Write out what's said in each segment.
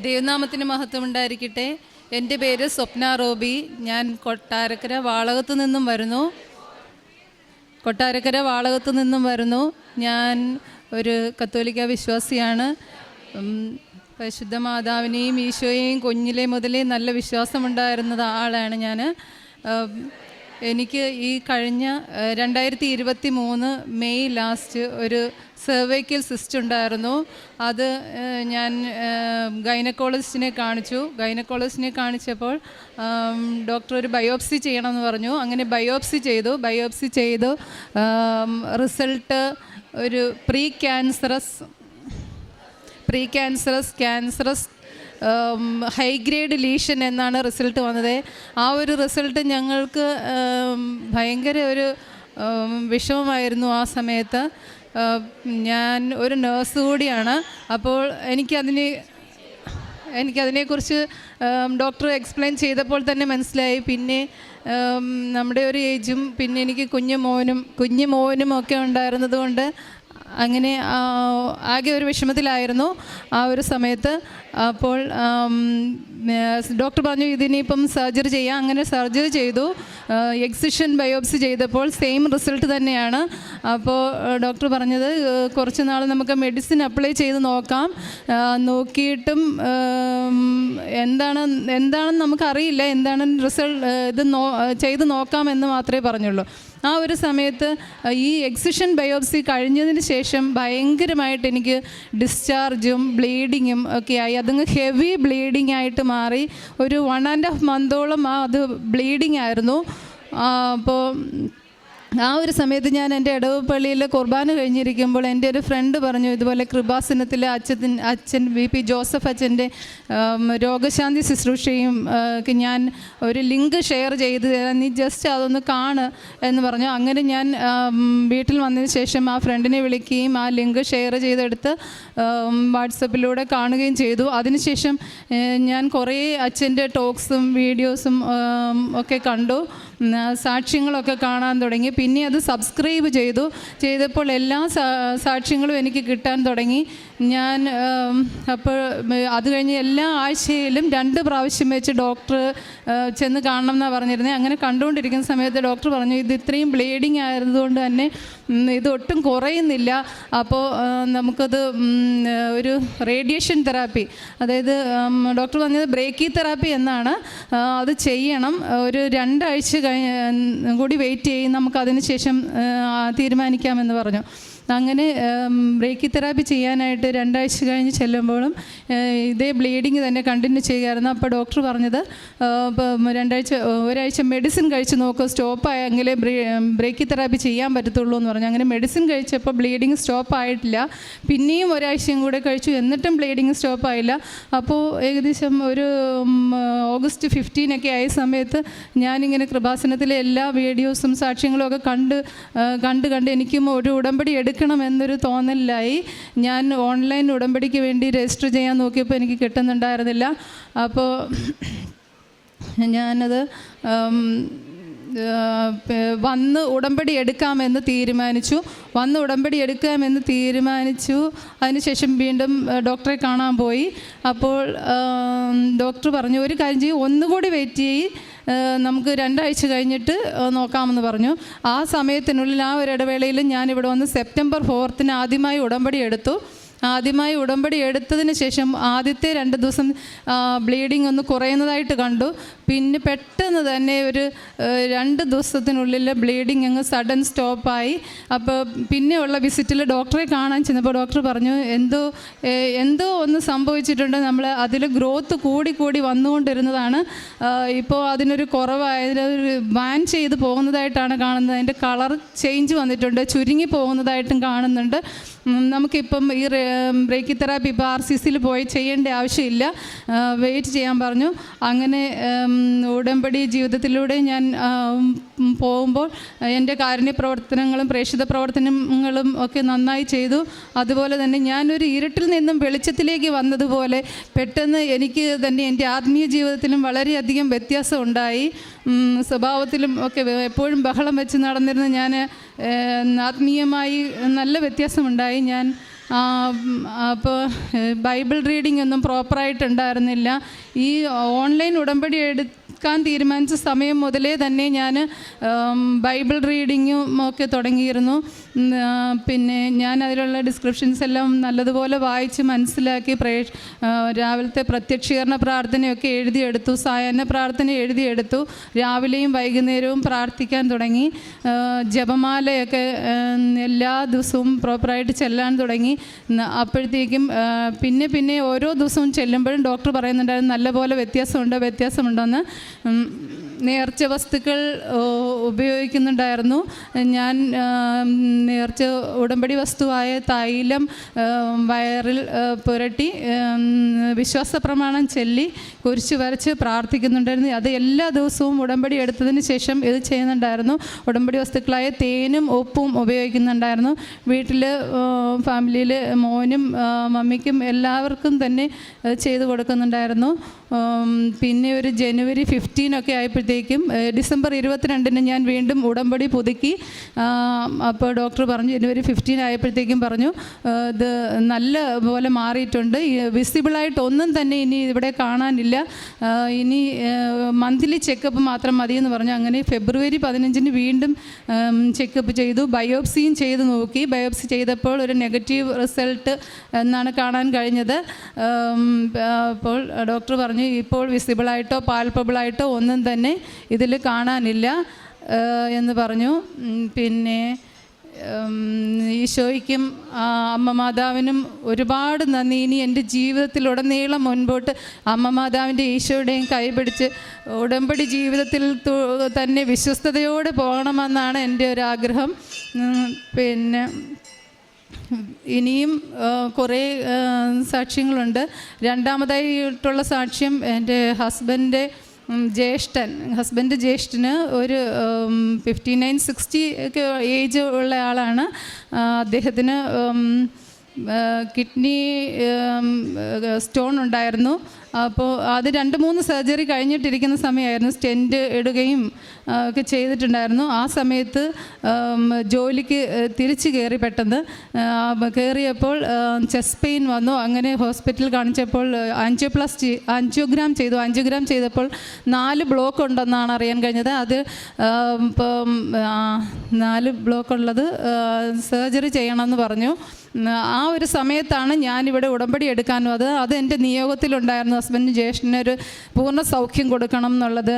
ദൈവനാമത്തിന് മഹത്വം ഉണ്ടായിരിക്കട്ടെ. എൻ്റെ പേര് സ്വപ്ന റോബി. ഞാൻ കൊട്ടാരക്കര വാളകത്തു നിന്നും വരുന്നു. ഞാൻ ഒരു കത്തോലിക്ക വിശ്വാസിയാണ്. പരിശുദ്ധ മാതാവിനെയും ഈശോയെയും കുഞ്ഞിലെ മുതലേ നല്ല വിശ്വാസമുണ്ടായിരുന്ന ആളാണ് ഞാൻ. എനിക്ക് ഈ കഴിഞ്ഞ 2023 മെയ് ലാസ്റ്റ് ഒരു സെർവൈക്കൽ സിസ്റ്റ് ഉണ്ടായിരുന്നു. അത് ഞാൻ ഗൈനക്കോളജിസ്റ്റിനെ കാണിച്ചപ്പോൾ ഡോക്ടർ ഒരു ബയോപ്സി ചെയ്യണമെന്ന് പറഞ്ഞു. അങ്ങനെ ബയോപ്സി ചെയ്തു. റിസൾട്ട് ഒരു pre cancerous high grade lesion എന്നാണ് റിസൾട്ട് വന്നത്. ആ ഒരു റിസൾട്ട് ഞങ്ങൾക്ക് ഭയങ്കര ഒരു വിഷമമായിരുന്നു ആ സമയത്ത്. ഞാൻ ഒരു നേഴ്സ് കൂടിയാണ്. അപ്പോൾ എനിക്കതിനെക്കുറിച്ച് ഡോക്ടർ എക്സ്പ്ലെയിൻ ചെയ്തപ്പോൾ തന്നെ മനസ്സിലായി. പിന്നെ നമ്മുടെ ഒരു ഏജും പിന്നെ എനിക്ക് കുഞ്ഞു മോനും ഒക്കെ ഉണ്ടായിരുന്നത് കൊണ്ട് അങ്ങനെ ആകെ ഒരു വിഷമത്തിലായിരുന്നു ആ ഒരു സമയത്ത്. അപ്പോൾ ഡോക്ടർ പറഞ്ഞു ഇതിനിപ്പം സർജറി ചെയ്യാം. അങ്ങനെ സർജറി ചെയ്തു. എക്സിഷൻ ബയോപ്സി ചെയ്തപ്പോൾ സെയിം റിസൾട്ട് തന്നെയാണ്. അപ്പോൾ ഡോക്ടർ പറഞ്ഞത് കുറച്ച് നാൾ നമുക്ക് മെഡിസിൻ അപ്ലൈ ചെയ്ത് നോക്കാം, നോക്കിയിട്ടും എന്താണെന്ന് നമുക്കറിയില്ല, എന്താണ് റിസൾട്ട് ഇത് ചെയ്ത് നോക്കാം എന്ന് മാത്രമേ പറഞ്ഞുള്ളൂ. ആ ഒരു സമയത്ത് ഈ എക്സിഷൻ ബയോപ്സി കഴിഞ്ഞതിന് ശേഷം ഭയങ്കരമായിട്ട് എനിക്ക് ഡിസ്ചാർജും ബ്ലീഡിങ്ങും ഒക്കെ ആയി. അതങ്ങ് ഹെവി ബ്ലീഡിങ് ആയിട്ട് മാറി. ഒരു 1.5 മന്തോളം അത് ബ്ലീഡിങ് ആയിരുന്നു. അപ്പോൾ ആ ഒരു സമയത്ത് ഞാൻ എൻ്റെ ഇടവ പള്ളിയിൽ കുർബാന കഴിഞ്ഞിരിക്കുമ്പോൾ എൻ്റെ ഒരു ഫ്രണ്ട് പറഞ്ഞു, ഇതുപോലെ കൃപാസനത്തിലെ അച്ഛൻ VP ജോസഫ് അച്ഛൻ്റെ രോഗശാന്തി ശുശ്രൂഷയും ഞാൻ ഒരു ലിങ്ക് ഷെയർ ചെയ്ത് തരാം, നീ ജസ്റ്റ് അതൊന്ന് കാണ് എന്ന് പറഞ്ഞു. അങ്ങനെ ഞാൻ വീട്ടിൽ വന്നതിന് ശേഷം ആ ഫ്രണ്ടിനെ വിളിക്കുകയും ആ ലിങ്ക് ഷെയർ ചെയ്തെടുത്ത് വാട്സപ്പിലൂടെ കാണുകയും ചെയ്തു. അതിനുശേഷം ഞാൻ കുറേ അച്ഛൻ്റെ ടോക്സും വീഡിയോസും ഒക്കെ കണ്ടു, സാക്ഷ്യങ്ങളൊക്കെ കാണാൻ തുടങ്ങി. പിന്നെ അത് സബ്സ്ക്രൈബ് ചെയ്തപ്പോൾ എല്ലാ സാക്ഷ്യങ്ങളും എനിക്ക് കിട്ടാൻ തുടങ്ങി. ഞാൻ അപ്പോൾ അത് കഴിഞ്ഞ് എല്ലാ ആഴ്ചയിലും 2 പ്രാവശ്യം വെച്ച് ഡോക്ടർ ചെന്ന് കാണണം എന്നാണ് പറഞ്ഞിരുന്നത്. അങ്ങനെ കണ്ടുകൊണ്ടിരിക്കുന്ന സമയത്ത് ഡോക്ടർ പറഞ്ഞു, ഇത് ഇത്രയും ബ്ലീഡിങ് ആയതുകൊണ്ട് തന്നെ ഇതൊട്ടും കുറയുന്നില്ല, അപ്പോൾ നമുക്കത് ഒരു റേഡിയേഷൻ തെറാപ്പി, അതായത് ഡോക്ടർ പറഞ്ഞത് ബ്രേക്കി തെറാപ്പി എന്നാണ്, അത് ചെയ്യണം, ഒരു 2 ആഴ്ച കൂടി വെയിറ്റ് ചെയ്യും, നമുക്കതിന് ശേഷം തീരുമാനിക്കാമെന്ന് പറഞ്ഞു. അങ്ങനെ ബ്രേക്കി തെറാപ്പി ചെയ്യാനായിട്ട് 2 ആഴ്ച കഴിഞ്ഞ് ചെല്ലുമ്പോഴും ഇതേ ബ്ലീഡിങ് തന്നെ കണ്ടിന്യൂ ചെയ്യുമായിരുന്നു. അപ്പോൾ ഡോക്ടർ പറഞ്ഞത് ഒരാഴ്ച മെഡിസിൻ കഴിച്ച് നോക്കുക, സ്റ്റോപ്പായെങ്കിലേ ബ്രേക്കി തെറാപ്പി ചെയ്യാൻ പറ്റത്തുള്ളൂ എന്ന് പറഞ്ഞു. അങ്ങനെ മെഡിസിൻ കഴിച്ചപ്പോൾ ബ്ലീഡിങ് സ്റ്റോപ്പ് ആയിട്ടില്ല. പിന്നെയും ഒരാഴ്ചയും കൂടെ കഴിച്ചു, എന്നിട്ടും ബ്ലീഡിങ് സ്റ്റോപ്പായില്ല. അപ്പോൾ ഏകദേശം ഒരു ഓഗസ്റ്റ് 15 ആയ സമയത്ത് ഞാനിങ്ങനെ കൃപാസനത്തിലെ എല്ലാ വീഡിയോസും സാക്ഷ്യങ്ങളും ഒക്കെ കണ്ട് എനിക്കും ഒരു ഉടമ്പടി എടുക്കണമെന്നൊരു തോന്നലിലായി. ഞാൻ ഓൺലൈൻ ഉടമ്പടിക്ക് വേണ്ടി രജിസ്റ്റർ ചെയ്യാൻ നോക്കിയപ്പോൾ എനിക്ക് കിട്ടുന്നുണ്ടായിരുന്നില്ല. അപ്പോൾ ഞാനത് വന്ന് ഉടമ്പടി എടുക്കാമെന്ന് തീരുമാനിച്ചു. അതിനുശേഷം വീണ്ടും ഡോക്ടറെ കാണാൻ പോയി. അപ്പോൾ ഡോക്ടർ പറഞ്ഞു, ഒരു കാര്യം ചെയ്യും, ഒന്നുകൂടി വെയിറ്റ് ചെയ്യ്, നമുക്ക് 2 ആഴ്ച കഴിഞ്ഞിട്ട് നോക്കാമെന്ന് പറഞ്ഞു. ആ സമയത്തിനുള്ളിൽ ആ ഒരു ഇടവേളയിൽ ഞാനിവിടെ വന്ന് സെപ്റ്റംബർ 4 ആദ്യമായി ഉടമ്പടി എടുത്തതിന് ശേഷം ആദ്യത്തെ 2 ദിവസം ബ്ലീഡിങ് ഒന്ന് കുറയുന്നതായിട്ട് കണ്ടു. പിന്നെ പെട്ടെന്ന് തന്നെ ഒരു 2 ദിവസത്തിനുള്ളിൽ ബ്ലീഡിങ് അങ്ങ് സഡൻ സ്റ്റോപ്പായി. അപ്പോൾ പിന്നെയുള്ള വിസിറ്റിൽ ഡോക്ടറെ കാണാൻ ചെന്നപ്പോൾ ഡോക്ടർ പറഞ്ഞു, എന്തോ ഒന്ന് സംഭവിച്ചിട്ടുണ്ട്, നമ്മൾ അതിൽ ഗ്രോത്ത് കൂടി വന്നുകൊണ്ടിരുന്നതാണ്, ഇപ്പോൾ അതിനൊരു കുറവായതിനൊരു ബാൻ ചെയ്ത് പോകുന്നതായിട്ടാണ് കാണുന്നത്, അതിൻ്റെ കളർ ചേഞ്ച് വന്നിട്ടുണ്ട്, ചുരുങ്ങി പോകുന്നതായിട്ടും കാണുന്നുണ്ട്, നമുക്കിപ്പം ഈ ബ്രേക്കി തെറാപ്പി ഇപ്പോൾ RCCയിൽ പോയി ചെയ്യേണ്ട ആവശ്യമില്ല, വെയിറ്റ് ചെയ്യാൻ പറഞ്ഞു. അങ്ങനെ ഉടമ്പടി ജീവിതത്തിലൂടെ ഞാൻ പോകുമ്പോൾ എൻ്റെ കാരുണ്യ പ്രവർത്തനങ്ങളും പ്രേക്ഷിത പ്രവർത്തനങ്ങളും ഒക്കെ നന്നായി ചെയ്തു. അതുപോലെ തന്നെ ഞാനൊരു ഇരുട്ടിൽ നിന്നും വെളിച്ചത്തിലേക്ക് വന്നതുപോലെ പെട്ടെന്ന് എനിക്ക് തന്നെ എൻ്റെ ആത്മീയ ജീവിതത്തിലും വളരെയധികം വ്യത്യാസം ഉണ്ടായി. സ്വഭാവത്തിലും ഒക്കെ എപ്പോഴും ബഹളം വെച്ച് നടന്നിരുന്ന ഞാൻ ആത്മീയമായി നല്ല വ്യത്യാസമുണ്ടായി. ഞാൻ അപ്പോൾ ബൈബിൾ റീഡിംഗ് ഒന്നും പ്രോപ്പറായിട്ടുണ്ടായിരുന്നില്ല. ഈ ഓൺലൈൻ ഉടമ്പടി എടുക്കാൻ തീരുമാനിച്ച സമയം മുതലേ തന്നെ ഞാൻ ബൈബിൾ റീഡിങ്ങും ഒക്കെ തുടങ്ങിയിരുന്നു. പിന്നെ ഞാൻ അതിലുള്ള ഡിസ്ക്രിപ്ഷൻസ് എല്ലാം നല്ലതുപോലെ വായിച്ച് മനസ്സിലാക്കി രാവിലത്തെ പ്രത്യക്ഷീകരണ പ്രാർത്ഥനയൊക്കെ എഴുതിയെടുത്തു, സായാഹ്ന പ്രാർത്ഥന എഴുതിയെടുത്തു. രാവിലെയും വൈകുന്നേരവും പ്രാർത്ഥിക്കാൻ തുടങ്ങി. ജപമാലയൊക്കെ എല്ലാ ദിവസവും പ്രോപ്പറായിട്ട് ചെല്ലാൻ തുടങ്ങി. അപ്പോഴത്തേക്കും പിന്നെ ഓരോ ദിവസവും ചെല്ലുമ്പോഴും ഡോക്ടർ പറയുന്നുണ്ടായിരുന്നു നല്ലപോലെ വ്യത്യാസമുണ്ടെന്ന്. നേർച്ച വസ്തുക്കൾ ഉപയോഗിക്കുന്നുണ്ടായിരുന്നു ഞാൻ. നേർച്ച ഉടമ്പടി വസ്തുവായ തൈലം വയറിൽ പുരട്ടി വിശ്വാസ പ്രമാണം ചൊല്ലി കുരിശ് വരച്ച് പ്രാർത്ഥിക്കുന്നുണ്ടായിരുന്നു. അത് എല്ലാ ദിവസവും ഉടമ്പടി എടുത്തതിന് ശേഷം ഇത് ചെയ്യുന്നുണ്ടായിരുന്നു. ഉടമ്പടി വസ്തുക്കളായ തേനും ഉപ്പും ഉപയോഗിക്കുന്നുണ്ടായിരുന്നു. വീട്ടിൽ ഫാമിലിയിൽ മോനും മമ്മിക്കും എല്ലാവർക്കും തന്നെ ചെയ്തു കൊടുക്കുന്നുണ്ടായിരുന്നു. പിന്നെ ഒരു ജനുവരി 15 ആയപ്പോഴത്തേക്കും ഡിസംബർ 22 ഞാൻ വീണ്ടും ഉടമ്പടി പുതുക്കി. അപ്പോൾ ഡോക്ടർ പറഞ്ഞു, ജനുവരി 15 ആയപ്പോഴത്തേക്കും പറഞ്ഞു ഇത് നല്ല പോലെ മാറിയിട്ടുണ്ട്, വിസിബിളായിട്ട് ഒന്നും തന്നെ ഇനി ഇവിടെ കാണാനില്ല, ഇനി മന്ത്ലി ചെക്കപ്പ് മാത്രം മതിയെന്ന് പറഞ്ഞു. അങ്ങനെ ഫെബ്രുവരി 15 വീണ്ടും ചെക്കപ്പ് ചെയ്തു. ബയോപ്സിയും ചെയ്ത് നോക്കി. ബയോപ്സി ചെയ്തപ്പോൾ ഒരു നെഗറ്റീവ് റിസൾട്ട് എന്നാണ് കാണാൻ കഴിഞ്ഞത്. അപ്പോൾ ഡോക്ടർ പറഞ്ഞു ഇപ്പോൾ വിസിബിളായിട്ടോ പാൽപ്പബിളായിട്ടോ ഒന്നും തന്നെ ഇതിൽ കാണാനില്ല എന്ന് പറഞ്ഞു. പിന്നെ ഈശോയ്ക്കും അമ്മ മാതാവിനും ഒരുപാട് നന്ദി. ഇനി എൻ്റെ ജീവിതത്തിലുടനീളം മുൻപോട്ട് അമ്മ മാതാവിൻ്റെ ഈശോയുടെയും കൈപിടിച്ച് ഉടമ്പടി ജീവിതത്തിൽ തന്നെ വിശ്വസ്തയോടെ പോകണമെന്നാണ് എൻ്റെ ഒരു ആഗ്രഹം. പിന്നെ ഇനിയും കുറേ സാക്ഷ്യങ്ങളുണ്ട്. രണ്ടാമതായിട്ടുള്ള സാക്ഷ്യം എൻ്റെ ഹസ്ബൻഡ് ജ്യേഷ്ഠന് ഒരു 59-60 ഒക്കെ ഏജ് ഉള്ള ആളാണ്. അദ്ദേഹത്തിന് കിഡ്നി സ്റ്റോൺ ഉണ്ടായിരുന്നു. അപ്പോൾ അത് 2-3 സർജറി കഴിഞ്ഞിട്ടിരിക്കുന്ന സമയമായിരുന്നു. സ്റ്റെൻറ്റ് ഇടുകയും ഒക്കെ ചെയ്തിട്ടുണ്ടായിരുന്നു. ആ സമയത്ത് ജോലിക്ക് തിരിച്ച് കയറി. പെട്ടെന്ന് കയറിയപ്പോൾ ചെസ്റ്റ് പെയിൻ വന്നു. അങ്ങനെ ഹോസ്പിറ്റലിൽ കാണിച്ചപ്പോൾ ആൻജിയോഗ്രാം ചെയ്തു. ആൻജിയോഗ്രാം ചെയ്തപ്പോൾ 4 ബ്ലോക്ക് ഉണ്ടെന്നാണ് അറിയാൻ കഴിഞ്ഞത്. അത് ഇപ്പം 4 ബ്ലോക്ക് ഉള്ളത് സർജറി ചെയ്യണമെന്ന് പറഞ്ഞു. ആ ഒരു സമയത്താണ് ഞാനിവിടെ ഉടമ്പടി എടുക്കാനും അത് എൻ്റെ നിയോഗത്തിലുണ്ടായിരുന്നു. ഹസ്ബൻഡ് ജ്യേഷ്ഠനൊരു പൂർണ്ണ സൗഖ്യം കൊടുക്കണം എന്നുള്ളത്.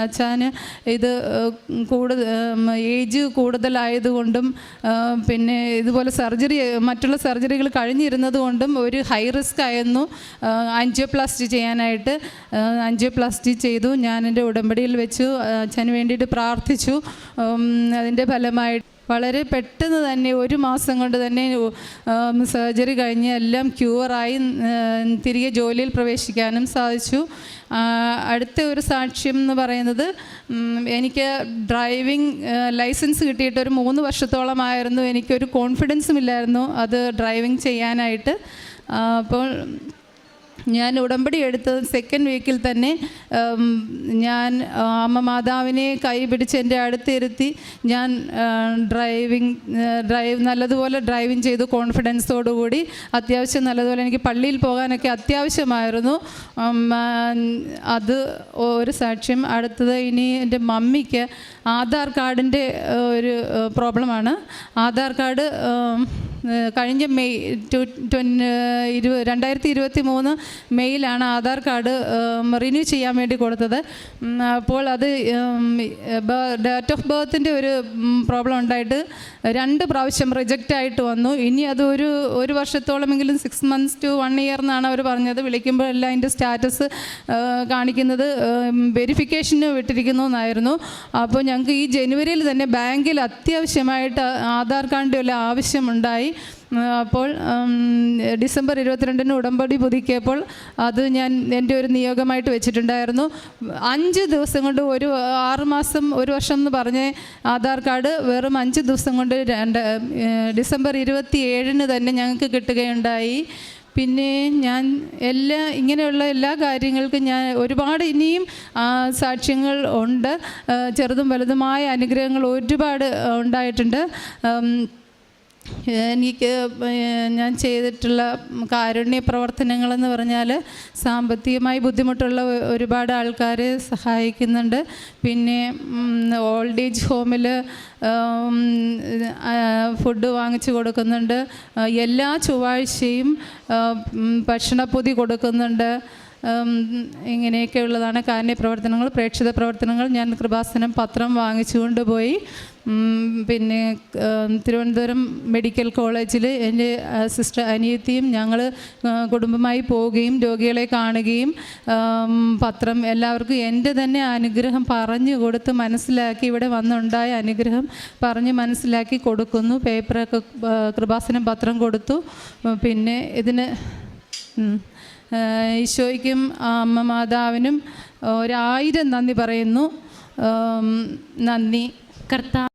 അച്ഛന് ഇത് ഏജ് കൂടുതലായതുകൊണ്ടും പിന്നെ ഇതുപോലെ മറ്റുള്ള സർജറികൾ കഴിഞ്ഞിരുന്നത് കൊണ്ടും ഒരു ഹൈ റിസ്ക് ആയിരുന്നു ആൻജിയോപ്ലാസ്റ്റി ചെയ്യാനായിട്ട്. ആൻജിയോപ്ലാസ്റ്റി ചെയ്തു. ഞാൻ എൻ്റെ ഉടമ്പടിയിൽ വെച്ചു. അച്ഛന് വേണ്ടിയിട്ട് പ്രാർത്ഥിച്ചു. അതിൻ്റെ ഫലമായിട്ട് വളരെ പെട്ടെന്ന് തന്നെ 1 മാസം കൊണ്ട് തന്നെ സർജറി കഴിഞ്ഞ് എല്ലാം ക്യൂറായി തിരികെ ജോലിയിൽ പ്രവേശിക്കാനും സാധിച്ചു. അടുത്ത ഒരു സാക്ഷ്യം എന്ന് പറയുന്നത്, എനിക്ക് ഡ്രൈവിംഗ് ലൈസൻസ് കിട്ടിയിട്ട് ഒരു 3 വർഷത്തോളമായിരുന്നു. എനിക്കൊരു കോൺഫിഡൻസും ഇല്ലായിരുന്നു അത് ഡ്രൈവിംഗ് ചെയ്യാനായിട്ട്. അപ്പോൾ ഞാൻ ഉടമ്പടി എടുത്തത് 2nd വീക്കിൽ തന്നെ ഞാൻ അമ്മ മാതാവിനെ കൈ പിടിച്ച് എൻ്റെ അടുത്തിരുത്തി ഞാൻ നല്ലതുപോലെ ഡ്രൈവിംഗ് ചെയ്തു. കോൺഫിഡൻസോടുകൂടി അത്യാവശ്യം നല്ലതുപോലെ എനിക്ക് പള്ളിയിൽ പോകാനൊക്കെ അത്യാവശ്യമായിരുന്നു. അത് ഒരു സാക്ഷ്യം. അടുത്തത് ഇനി എൻ്റെ മമ്മിക്ക് ആധാർ കാർഡിൻ്റെ ഒരു പ്രോബ്ലമാണ്. ആധാർ കാർഡ് കഴിഞ്ഞ മെയ് 2023 മെയ്യിലാണ് ആധാർ കാർഡ് റിന്യൂ ചെയ്യാൻ വേണ്ടി കൊടുത്തത്. അപ്പോൾ അത് ഡേറ്റ് ഓഫ് ബർത്തിൻ്റെ ഒരു പ്രോബ്ലം ഉണ്ടായിട്ട് 2 പ്രാവശ്യം റിജക്റ്റ് ആയിട്ട് വന്നു. ഇനി അത് ഒരു വർഷത്തോളമെങ്കിലും 6 months to 1 year എന്നാണ് അവർ പറഞ്ഞത്. വിളിക്കുമ്പോൾ എല്ലാം അതിൻ്റെ സ്റ്റാറ്റസ് കാണിക്കുന്നത് വെരിഫിക്കേഷന് വിട്ടിരിക്കുന്നു എന്നായിരുന്നു. അപ്പോൾ ഞങ്ങൾക്ക് ഈ ജനുവരിയിൽ തന്നെ ബാങ്കിൽ അത്യാവശ്യമായിട്ട് ആധാർ കാർഡിൻ്റെ വല്ല ആവശ്യമുണ്ടായി. അപ്പോൾ ഡിസംബർ 22 ഉടമ്പടി പുതുക്കിയപ്പോൾ അത് ഞാൻ എൻ്റെ ഒരു നിയോഗമായിട്ട് വെച്ചിട്ടുണ്ടായിരുന്നു. 5 ദിവസം കൊണ്ട് 6 മാസം 1 വർഷം എന്ന് പറഞ്ഞ് ആധാർ കാർഡ് വെറും 5 ദിവസം കൊണ്ട് ഡിസംബർ 27 തന്നെ ഞങ്ങൾക്ക് കിട്ടുകയുണ്ടായി. പിന്നെ ഞാൻ ഇങ്ങനെയുള്ള എല്ലാ കാര്യങ്ങൾക്കും ഞാൻ ഒരുപാട് ഇനിയും സാക്ഷ്യങ്ങൾ ഉണ്ട്. ചെറുതും വലുതുമായ അനുഗ്രഹങ്ങൾ ഒരുപാട് ഉണ്ടായിട്ടുണ്ട്. എനിക്ക് ഞാൻ ചെയ്തിട്ടുള്ള കാരുണ്യ പ്രവർത്തനങ്ങളെന്ന് പറഞ്ഞാൽ സാമ്പത്തികമായി ബുദ്ധിമുട്ടുള്ള ഒരുപാട് ആൾക്കാരെ സഹായിക്കുന്നുണ്ട്. പിന്നെ ഓൾഡ് ഏജ് ഹോമിൽ ഫുഡ് വാങ്ങിച്ചു കൊടുക്കുന്നുണ്ട്. എല്ലാ ചൊവ്വാഴ്ചയും ഭക്ഷണപ്പൊതി കൊടുക്കുന്നുണ്ട്. ഇങ്ങനെയൊക്കെയുള്ളതാണ് കാരുണ്യ പ്രവർത്തനങ്ങൾ. പ്രേക്ഷിത പ്രവർത്തനങ്ങൾ ഞാൻ കൃപാസനം പത്രം വാങ്ങിച്ചു പോയി പിന്നെ തിരുവനന്തപുരം മെഡിക്കൽ കോളേജിൽ എൻ്റെ സിസ്റ്റർ അനിയത്തിയും ഞങ്ങൾ കുടുംബമായി പോവുകയും രോഗികളെ കാണുകയും പത്രം എല്ലാവർക്കും എൻ്റെ തന്നെ അനുഗ്രഹം പറഞ്ഞു കൊടുത്ത് മനസ്സിലാക്കി, ഇവിടെ വന്നുണ്ടായ അനുഗ്രഹം പറഞ്ഞ് മനസ്സിലാക്കി കൊടുക്കുന്നു. പേപ്പറൊക്കെ കൃപാസനം പത്രം കൊടുത്തു. പിന്നെ ഇതിന് ഈശോയ്ക്കും അമ്മ മാതാവിനും 1000 നന്ദി പറയുന്നു. നന്ദി. കർത്താവ്